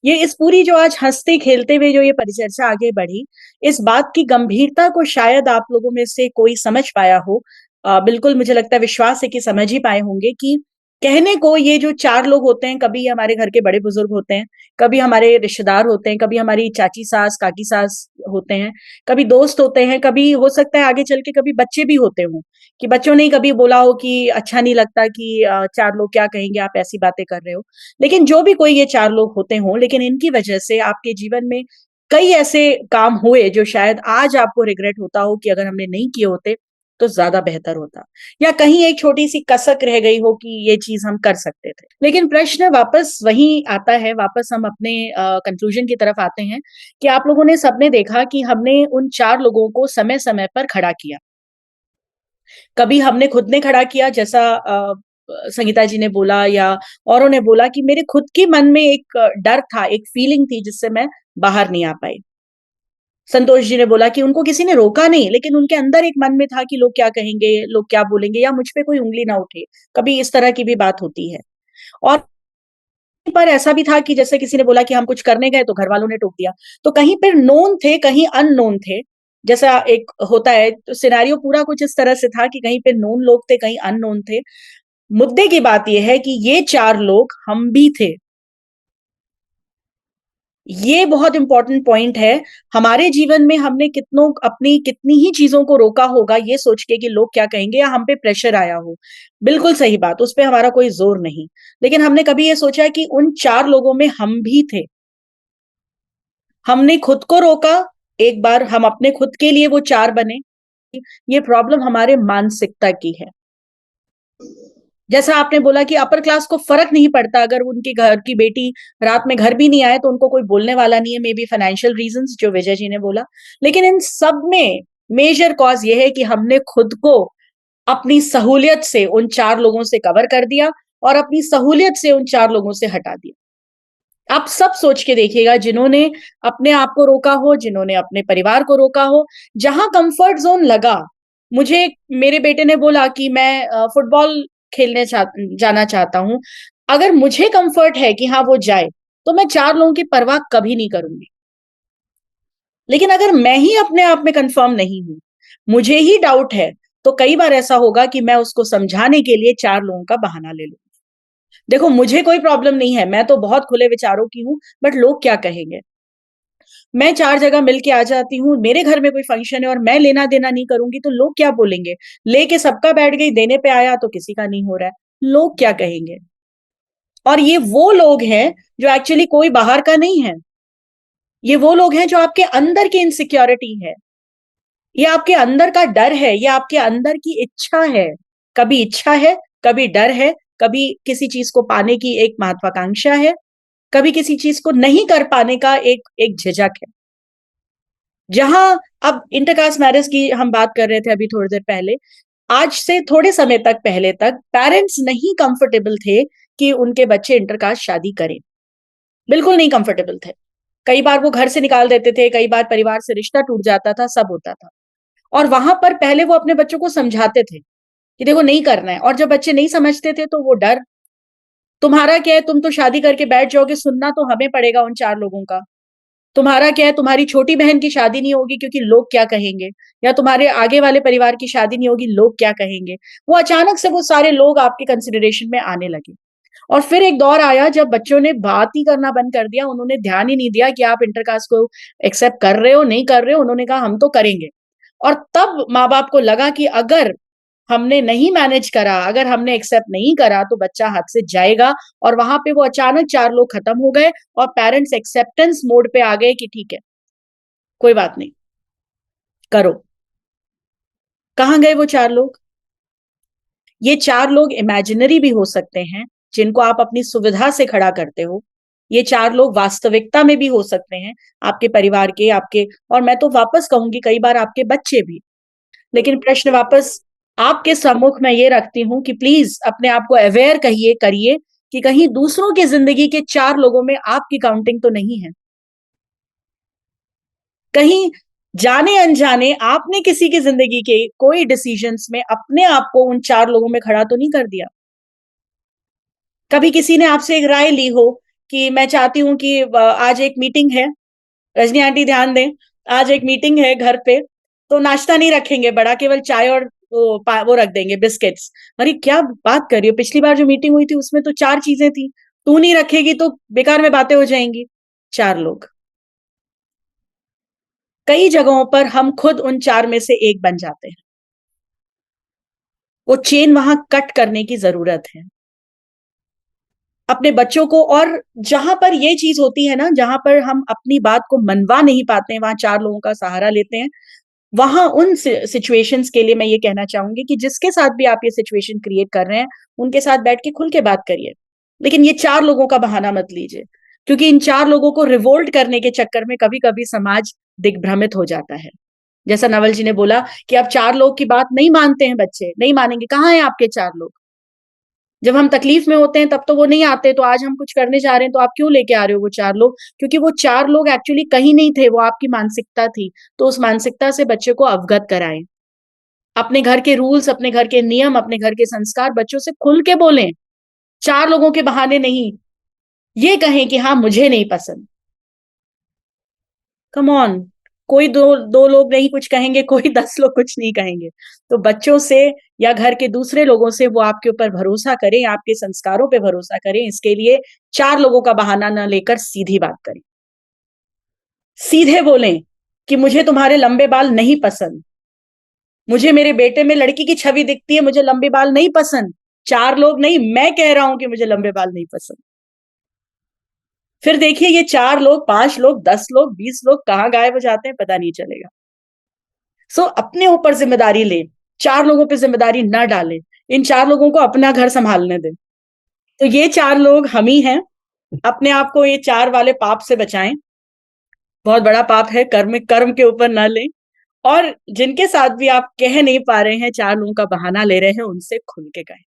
ये इस पूरी जो आज हंसते खेलते हुए जो ये परिचर्चा आगे बढ़ी, इस बात की गंभीरता को शायद आप लोगों में से कोई समझ पाया हो। बिल्कुल मुझे लगता है, विश्वास है कि समझ ही पाए होंगे कि कहने को ये जो 4 लोग होते हैं, कभी ये हमारे घर के बड़े बुजुर्ग होते हैं, कभी हमारे रिश्तेदार होते हैं, कभी हमारी चाची सास, काकी सास होते हैं, कभी दोस्त होते हैं, कभी हो सकता है आगे चल के कभी बच्चे भी होते हों, कि बच्चों ने ही कभी बोला हो कि अच्छा नहीं लगता कि 4 लोग क्या कहेंगे, आप ऐसी बातें कर रहे हो। लेकिन जो भी कोई ये 4 लोग होते हों, लेकिन इनकी वजह से आपके जीवन में कई ऐसे काम हुए जो शायद आज आपको रिग्रेट होता हो कि अगर हमने नहीं किए होते तो ज्यादा बेहतर होता, या कहीं एक छोटी सी कसक रह गई हो कि ये चीज हम कर सकते थे। लेकिन प्रश्न वापस वही आता है, वापस हम अपने कंक्लूजन की तरफ आते हैं कि आप लोगों ने सबने देखा कि हमने उन 4 लोगों को समय समय पर खड़ा किया। कभी हमने खुद ने खड़ा किया, जैसा संगीता जी ने बोला या औरों ने बोला कि मेरे खुद के मन में एक डर था, एक फीलिंग थी जिससे मैं बाहर नहीं आ पाई। संतोष जी ने बोला कि उनको किसी ने रोका नहीं, लेकिन उनके अंदर एक मन में था कि लोग क्या कहेंगे, लोग क्या बोलेंगे, या मुझ पे कोई उंगली ना उठे। कभी इस तरह की भी बात होती है। और पर ऐसा भी था कि जैसे किसी ने बोला कि हम कुछ करने गए तो घर वालों ने टोक दिया। तो कहीं पर नोन थे, कहीं अननोन थे। जैसा एक होता है, तो सिनेरियो पूरा कुछ इस तरह से था कि कहीं पे नोन लोग थे, कहीं अननोन थे। मुद्दे की बात यह है कि ये 4 लोग हम भी थे। ये बहुत इंपॉर्टेंट पॉइंट है। हमारे जीवन में हमने कितनों अपनी कितनी ही चीजों को रोका होगा ये सोच के कि लोग क्या कहेंगे, या हम पे प्रेशर आया हो। बिल्कुल सही बात, उस पे हमारा कोई जोर नहीं। लेकिन हमने कभी ये सोचा कि उन 4 लोगों में हम भी थे। हमने खुद को रोका, एक बार हम अपने खुद के लिए वो 4 बने। ये प्रॉब्लम हमारे मानसिकता की है। जैसा आपने बोला कि अपर क्लास को फर्क नहीं पड़ता, अगर उनके घर की बेटी रात में घर भी नहीं आए तो उनको कोई बोलने वाला नहीं है, मे बी फाइनेंशियल रीजंस, जो विजय जी ने बोला। लेकिन इन सब में मेजर कॉज ये है कि हमने खुद को अपनी सहूलियत से उन 4 लोगों से कवर कर दिया, और अपनी सहूलियत से उन 4 लोगों से हटा दिया। आप सब सोच के देखिएगा, जिन्होंने अपने आप को रोका हो, जिन्होंने अपने परिवार को रोका हो, जहां कंफर्ट जोन लगा। मुझे मेरे बेटे ने बोला कि मैं फुटबॉल खेलने जाना चाहता हूं। अगर मुझे कंफर्ट है कि हाँ वो जाए, तो मैं 4 लोगों की परवाह कभी नहीं करूंगी। लेकिन अगर मैं ही अपने आप में कंफर्म नहीं हूं, मुझे ही डाउट है, तो कई बार ऐसा होगा कि मैं उसको समझाने के लिए 4 लोगों का बहाना ले लूं। देखो, मुझे कोई प्रॉब्लम नहीं है, मैं तो बहुत खुले विचारों की हूं, बट लोग क्या कहेंगे। मैं 4 जगह मिल के आ जाती हूँ, मेरे घर में कोई फंक्शन है और मैं लेना देना नहीं करूंगी तो लोग क्या बोलेंगे। लेके सबका बैठ गई, देने पे आया तो किसी का नहीं हो रहा है, लोग क्या कहेंगे। और ये वो लोग हैं जो एक्चुअली कोई बाहर का नहीं है। ये वो लोग हैं जो आपके अंदर की इनसिक्योरिटी है, ये आपके अंदर का डर है, ये आपके अंदर की इच्छा है। कभी इच्छा है, कभी डर है, कभी किसी चीज को पाने की एक महत्वाकांक्षा है, कभी किसी चीज को नहीं कर पाने का एक एक झिझक है। जहां अब इंटरकास्ट मैरिज की हम बात कर रहे थे अभी थोड़ी देर पहले, आज से थोड़े समय तक पहले तक पेरेंट्स नहीं कंफर्टेबल थे कि उनके बच्चे इंटरकास्ट शादी करें। बिल्कुल नहीं कंफर्टेबल थे। कई बार वो घर से निकाल देते थे, कई बार परिवार से रिश्ता टूट जाता था, सब होता था। और वहां पर पहले वो अपने बच्चों को समझाते थे कि देखो नहीं करना है, और जब बच्चे नहीं समझते थे तो वो डर, तुम्हारा क्या है, तुम तो शादी करके बैठ जाओगे, सुनना तो हमें पड़ेगा उन 4 लोगों का। तुम्हारा क्या है, तुम्हारी छोटी बहन की शादी नहीं होगी क्योंकि लोग क्या कहेंगे, या तुम्हारे आगे वाले परिवार की शादी नहीं होगी, लोग क्या कहेंगे। वो अचानक से वो सारे लोग आपके कंसिडरेशन में आने लगे। और फिर एक दौर आया जब बच्चों ने बात ही करना बंद कर दिया, उन्होंने ध्यान ही नहीं दिया कि आप इंटरकास्ट को एक्सेप्ट कर रहे हो नहीं कर रहे हो, उन्होंने कहा हम तो करेंगे। और तब माँ बाप को लगा कि अगर हमने नहीं मैनेज करा, अगर हमने एक्सेप्ट नहीं करा तो बच्चा हाथ से जाएगा। और वहां पे वो अचानक 4 लोग खत्म हो गए, और पेरेंट्स एक्सेप्टेंस मोड पे आ गए कि ठीक है, कोई बात नहीं, करो। कहां गए वो 4 लोग? ये 4 लोग इमेजिनरी भी हो सकते हैं, जिनको आप अपनी सुविधा से खड़ा करते हो। ये 4 लोग वास्तविकता में भी हो सकते हैं, आपके परिवार के, आपके, और मैं तो वापस कहूंगी कई बार आपके बच्चे भी। लेकिन प्रश्न वापस आपके सम्मुख मैं ये रखती हूं कि प्लीज अपने आप को अवेयर करिए कि कहीं दूसरों की जिंदगी के 4 लोगों में आपकी काउंटिंग तो नहीं है। कहीं जाने अनजाने आपने किसी की जिंदगी के कोई डिसीजंस में अपने आप को उन 4 लोगों में खड़ा तो नहीं कर दिया। कभी किसी ने आपसे एक राय ली हो कि मैं चाहती हूँ कि आज एक मीटिंग है, रजनी आंटी ध्यान दें, आज एक मीटिंग है घर पे, तो नाश्ता नहीं रखेंगे बड़ा, केवल चाय और वो रख देंगे, बिस्किट्स। अरे क्या बात कर रही हो, पिछली बार जो मीटिंग हुई थी उसमें तो 4 चीजें थी, तू नहीं रखेगी तो बेकार में बातें हो जाएंगी। 4 लोग। कई जगहों पर हम खुद उन 4 में से एक बन जाते हैं। वो चेन वहां कट करने की जरूरत है अपने बच्चों को। और जहां पर ये चीज होती है ना, जहां पर हम अपनी बात को मनवा नहीं पाते हैं, वहां 4 लोगों का सहारा लेते हैं। वहां उन सिचुएशंस के लिए मैं ये कहना चाहूंगी कि जिसके साथ भी आप ये सिचुएशन क्रिएट कर रहे हैं, उनके साथ बैठ के खुल के बात करिए, लेकिन ये 4 लोगों का बहाना मत लीजिए, क्योंकि इन 4 लोगों को रिवोल्ट करने के चक्कर में कभी कभी समाज दिग्भ्रमित हो जाता है। जैसा नवल जी ने बोला कि अब 4 लोग की बात नहीं मानते हैं, बच्चे नहीं मानेंगे। कहाँ है आपके 4 लोग? जब हम तकलीफ में होते हैं तब तो वो नहीं आते, तो आज हम कुछ करने जा रहे हैं तो आप क्यों लेके आ रहे हो वो 4 लोग? क्योंकि वो 4 लोग एक्चुअली कहीं नहीं थे, वो आपकी मानसिकता थी। तो उस मानसिकता से बच्चे को अवगत कराएं। अपने घर के रूल्स, अपने घर के नियम, अपने घर के संस्कार बच्चों से खुल के बोलें। 4 लोगों के बहाने नहीं। ये कहें कि हाँ मुझे नहीं पसंद। Come on. कोई दो लोग नहीं कुछ कहेंगे, कोई 10 लोग कुछ नहीं कहेंगे। तो बच्चों से या घर के दूसरे लोगों से वो आपके ऊपर भरोसा करें, आपके संस्कारों पे भरोसा करें। इसके लिए 4 लोगों का बहाना ना लेकर सीधी बात करें। सीधे बोलें कि मुझे तुम्हारे लंबे बाल नहीं पसंद, मुझे मेरे बेटे में लड़की की छवि दिखती है, मुझे लंबे बाल नहीं पसंद। 4 लोग नहीं, मैं कह रहा हूं कि मुझे लंबे बाल नहीं पसंद। फिर देखिए ये 4 लोग, 5 लोग, 10 लोग, 20 लोग कहाँ गायब हो जाते हैं पता नहीं चलेगा। सो अपने ऊपर जिम्मेदारी लें, 4 लोगों पे जिम्मेदारी ना डालें। इन 4 लोगों को अपना घर संभालने दें। तो ये 4 लोग हम ही हैं। अपने आप को ये 4 वाले पाप से बचाएं। बहुत बड़ा पाप है, कर्म के ऊपर ना लें। और जिनके साथ भी आप कह नहीं पा रहे हैं, 4 लोगों का बहाना ले रहे हैं, उनसे खुल के कहें।